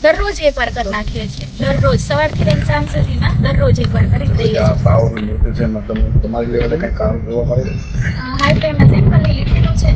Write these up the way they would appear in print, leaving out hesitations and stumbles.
દરરોજ એકવાર કરી નાખીએ છીએ. દરરોજ સવારથી લઈને સાંજ સુધીમાં દરરોજ એકવાર કરી દઈએ છીએ. પાવરનું ન્યુટ્રિશનમાં તમારી લેવલે કંઈ કામ જોવા મળે? હાલ તો એમાં સિમ્પલી લીધેલું છે.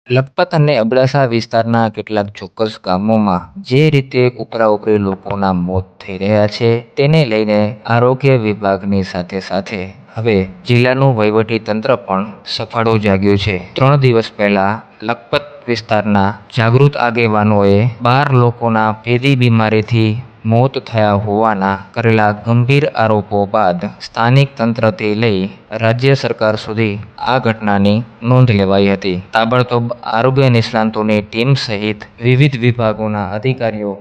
લખપત અને અબડાસા વિસ્તારના કેટલાક ચોક્કસ ગામોમાં જે રીતે ઉપરાઉપરી લોકોના મોત થઈ રહ્યા છે તેને લઈને આરોગ્ય વિભાગની સાથે સાથે હવે જિલ્લાનું વહીવટી તંત્ર પણ સફાળો જાગ્યું છે. 3 દિવસ પહેલા લખપત વિસ્તારના જાગૃત આગેવાનોએ 12 લોકોના ભેદી બીમારીથી મોત થયા હોવાના કરેલા ગંભીર આરોપો બાદ સ્થાનિક તંત્રથી લઈ રાજ્ય સરકાર સુધી આ ઘટનાની નોંધ લેવાઈ હતી. તાબડતોબ આરોગ્ય નિષ્ણાતોની ટીમ સહિત વિવિધ વિભાગોના અધિકારીઓ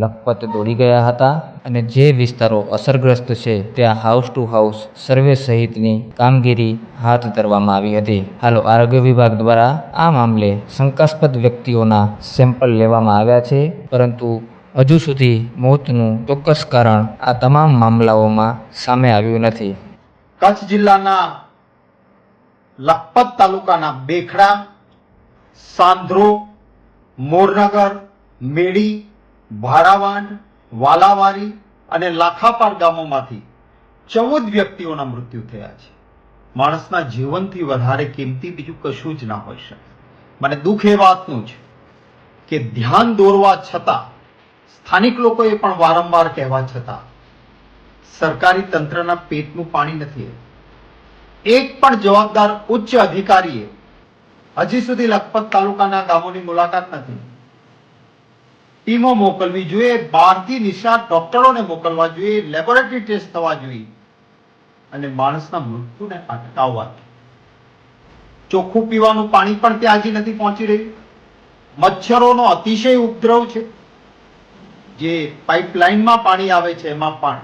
લખપત દોડી ગયા હતા અને જે વિસ્તારો અસરગ્રસ્ત છે ત્યાં હાઉસ ટુ હાઉસ સર્વે સહિતની કામગીરી હાથ ધરવામાં આવી હતી. હાલ આરોગ્ય વિભાગ દ્વારા આ મામલે શંકાસ્પદ વ્યક્તિઓના સેમ્પલ લેવામાં આવ્યા છે, પરંતુ હજુ સુધી મોતનું ચોક્કસ કારણ આ તમામ મામલાઓમાં સામે આવ્યું નથી. કચ્છ જિલ્લાના લખપત તાલુકાના બેખડા, સાંધ્રો, મોરનગર, મેડી, ભારાવાંડ, વાલાવારી અને લાખાપાર ગામોમાંથી 14 વ્યક્તિઓના મૃત્યુ થયા છે. માણસના જીવનથી વધારે કિંમતી બીજું કશું જ ના હોઈ શકે. મને દુઃખ એ વાતનું છે કે ધ્યાન દોરવા છતાં, સ્થાનિક લોકોએ પણ વારંવાર કહેવા છતાં સરકારી તંત્રના પેટનું પાણી નથી. એક પણ જવાબદાર ઉચ્ચ અધિકારીએ હજી સુધી લખપત તાલુકાના ગામોની મુલાકાત નથી. ટીમો મોકલવી જોઈએ, બહારથી નિષ્ણાત ડોક્ટરોને મોકલવા જોઈએ, લેબોરેટરી ટેસ્ટ થવા જોઈએ અને માણસના મૃત્યુને અટકાવવા. ચોખ્ખું પીવાનું પાણી પણ ત્યાં હજી નથી પહોંચી રહ્યું. મચ્છરોનો અતિશય ઉપદ્રવ છે. જે પાઇપલાઇનમાં પાણી આવે છે એમાં પણ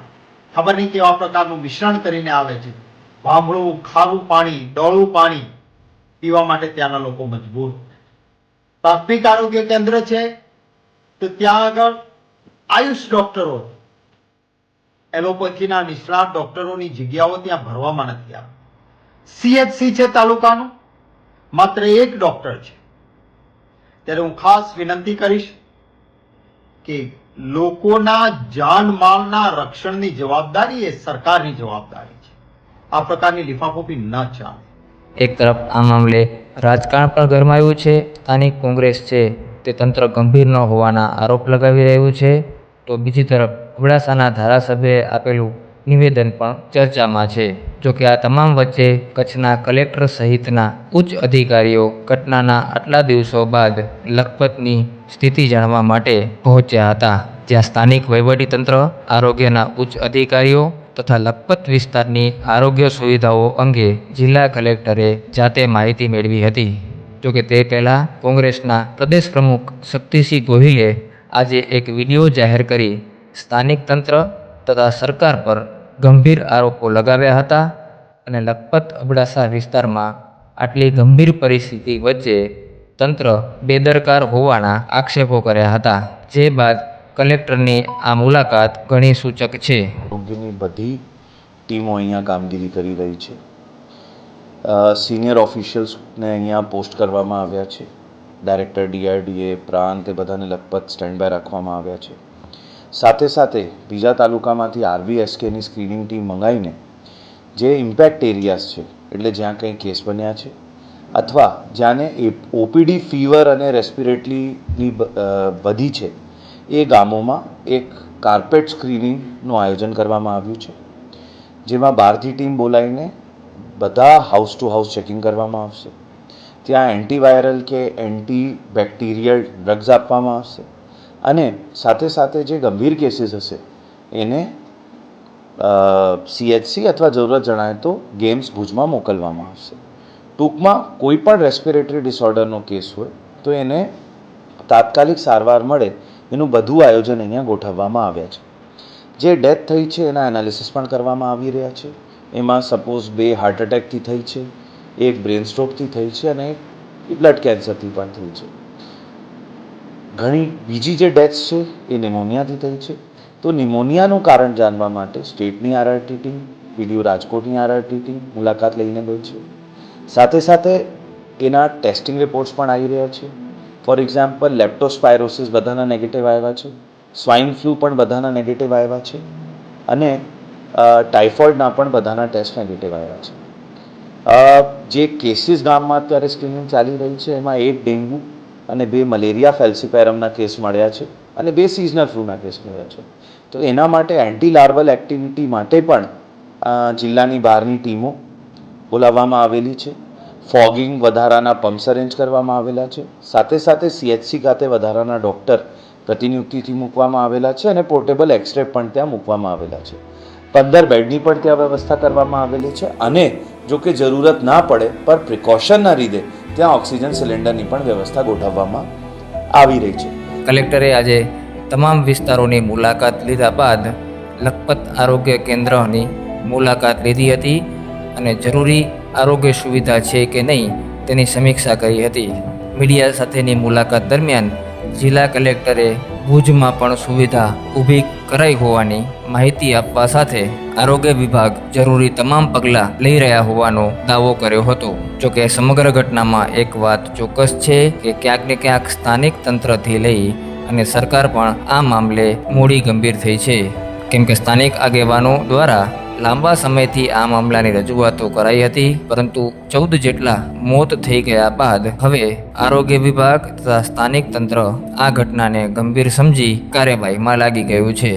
ખબર નહીં કેવા પ્રકારનું મિશ્રણ કરીને આવે છે. ભાંભળું, ખારું પાણી, ડોળું પાણી પીવા માટે ત્યાંના લોકો મજબૂર. પ્રાથમિક આરોગ્ય કેન્દ્ર છે તો ત્યાં આગળ આયુષ ડોક્ટરો, એલોપેથીના નિષ્ણાત ડોક્ટરોની જગ્યાઓ ત્યાં ભરવામાં નથી આવી. CHC છે તાલુકાનું, માત્ર એક ડોક્ટર છે. ત્યારે હું ખાસ વિનંતી કરીશ કે લોકોના જાનમાલના રક્ષણની જવાબદારી એ સરકારની જવાબદારી છે. આ પ્રકારની લિફાફોફી ન ચાલે. એક તરફ આ મામલે રાજકારણ પણ ગરમાયું છે. સ્થાનિક કોંગ્રેસ છે તે તંત્ર ગંભીર ન હોવાના આરોપ લગાવી રહ્યું છે, તો બીજી તરફ અબડાસાના ધારાસભ્યએ આપેલું નિવેદન પણ ચર્ચામાં છે. જોકે આ તમામ વચ્ચે કચ્છના કલેક્ટર સહિતના ઉચ્ચ અધિકારીઓ ઘટનાના આટલા દિવસો બાદ લખપતની સ્થિતિ જાણવા માટે પહોંચ્યા હતા, જ્યાં સ્થાનિક વહીવટીતંત્ર, આરોગ્યના ઉચ્ચ અધિકારીઓ તથા લખપત વિસ્તારની આરોગ્ય સુવિધાઓ અંગે જિલ્લા કલેક્ટરે જાતે માહિતી મેળવી હતી. જોકે તે પહેલાં કોંગ્રેસના પ્રદેશ પ્રમુખ શક્તિસિંહ ગોહિલે આજે એક વિડીયો જાહેર કરી સ્થાનિક તંત્ર તથા સરકાર પર ગંભીર આરોપો લગાવ્યા હતા અને લખપત અબડાસા વિસ્તારમાં આટલી ગંભીર પરિસ્થિતિ વચ્ચે તંત્ર બેદરકાર હોવાના આક્ષેપો કર્યા હતા. જે બાદ કલેક્ટરની આ મુલાકાત ઘણી સૂચક છે. આરોગ્યની બધી ટીમો અહીંયા કામગીરી કરી રહી છે. સિનિયર ઓફિશિયલ્સને અહીંયા પોસ્ટ કરવામાં આવ્યા છે. ડાયરેક્ટર DRDA, પ્રાંત એ બધાને લખપત સ્ટેન્ડ બાય રાખવામાં આવ્યા છે. સાથે સાથે બીજા તાલુકામાંથી RBSKની સ્ક્રીનિંગ ટીમ મંગાવીને જે ઇમ્પેક્ટ એરિયાઝ છે, એટલે જ્યાં કંઈ કેસ બન્યા છે અથવા જ્યાંને OPD ફીવર અને રેસ્પિરેટરીની વધી છે, એ ગામોમાં એક કાર્પેટ સ્ક્રીનિંગનું આયોજન કરવામાં આવ્યું છે, જેમાં બહારથી ટીમ બોલાવીને બધા હાઉસ ટુ હાઉસ ચેકિંગ કરવામાં આવશે. ત્યાં એન્ટીવાયરલ કે એન્ટીબેક્ટેરિયલ ડ્રગ્સ આપવામાં આવશે અને સાથે સાથે જે ગંભીર કેસીસ હશે એને CHC અથવા જરૂરત જણાય તો ગેમ્સ ભુજમાં મોકલવામાં આવશે. ટૂંકમાં કોઈ પણ રેસ્પિરેટરી ડિસઓર્ડરનો કેસ હોય તો એને તાત્કાલિક સારવાર મળે એનું બધું આયોજન અહીંયા ગોઠવવામાં આવ્યા છે. જે ડેથ થઈ છે એના એનાલિસિસ પણ કરવામાં આવી રહ્યા છે. એમાં સપોઝ 2 હાર્ટ એટેકથી થઈ છે, 1 બ્રેન સ્ટ્રોકથી થઈ છે અને 1 બ્લડ કેન્સરથી પણ થઈ છે. ઘણી બીજી જે ડેથ્સ છે એ ન્યુમોનિયાથી થઈ છે. તો નિમોનિયાનું કારણ જાણવા માટે સ્ટેટની આરઆરટી ટીમ, પીડીયુ રાજકોટની આરઆરટી ટીમ મુલાકાત લઈને ગઈ છે. સાથે સાથે એના ટેસ્ટિંગ રિપોર્ટ્સ પણ આવી રહ્યા છે. ફોર એક્ઝામ્પલ લેપ્ટોસ્પાયરોસિસ બધાના નેગેટિવ આવ્યા છે, સ્વાઇન ફ્લૂ પણ બધાના નેગેટિવ આવ્યા છે અને ટાઇફોઇડના પણ બધાના ટેસ્ટ નેગેટિવ આવ્યા છે. જે કેસીસ ગામમાં અત્યારે સ્ક્રીનિંગ ચાલી રહી છે એમાં 1 ડેન્ગ્યુ અને 2 મલેરિયા ફેલ્સીપેરમના કેસ મળ્યા છે અને 2 સિઝનલ ફ્લૂના કેસ મળ્યા છે. તો એના માટે એન્ટી લાર્વલ એક્ટિવિટી માટે પણ જિલ્લાની બહારની ટીમો બોલાવવામાં આવેલી છે. ફોગિંગ વધારાના પમ્પ્સ અરેન્જ કરવામાં આવેલા છે. સાથે સાથે CHC ખાતે વધારાના ડૉક્ટર પ્રતિનિયુક્તિથી મૂકવામાં આવેલા છે અને પોર્ટેબલ એક્સરે પણ ત્યાં મૂકવામાં આવેલા છે. 15 બેડની પણ ત્યાં વ્યવસ્થા કરવામાં આવેલી છે અને જો કે જરૂરત ના પડે પર પ્રિકોશનના લીધે ત્યાં ઓક્સિજન સિલિન્ડરની પણ વ્યવસ્થા ગોઠવવામાં આવી રહી છે. કલેક્ટરે આજે તમામ વિસ્તારોની મુલાકાત લીધા બાદ લખપત આરોગ્ય કેન્દ્રની મુલાકાત લીધી હતી અને જરૂરી આરોગ્ય સુવિધા છે કે નહીં તેની સમીક્ષા કરી હતી. મીડિયા સાથેની મુલાકાત દરમિયાન જિલ્લા કલેક્ટરે ભુજમાં પણ સુવિધા ઊભી કરાઈ હોવાની માહિતી આપવા સાથે આરોગ્ય વિભાગ જરૂરી તમામ પગલાં લઈ રહ્યા હોવાનો દાવો કર્યો હતો. જોકે સમગ્ર ઘટનામાં એક વાત ચોક્કસ છે કે ક્યાંક ને ક્યાંક સ્થાનિક તંત્રથી લઈ અને સરકાર પણ આ મામલે મોડી ગંભીર થઈ છે, કેમ કે સ્થાનિક આગેવાનો દ્વારા લાંબા સમયથી આ મામલાની રજૂઆતો કરાઈ હતી, પરંતુ 14 જેટલા મોત થઈ ગયા બાદ હવે આરોગ્ય વિભાગ તથા સ્થાનિક તંત્ર આ ઘટનાને ગંભીર સમજી કાર્યવાહીમાં લાગી ગયું છે.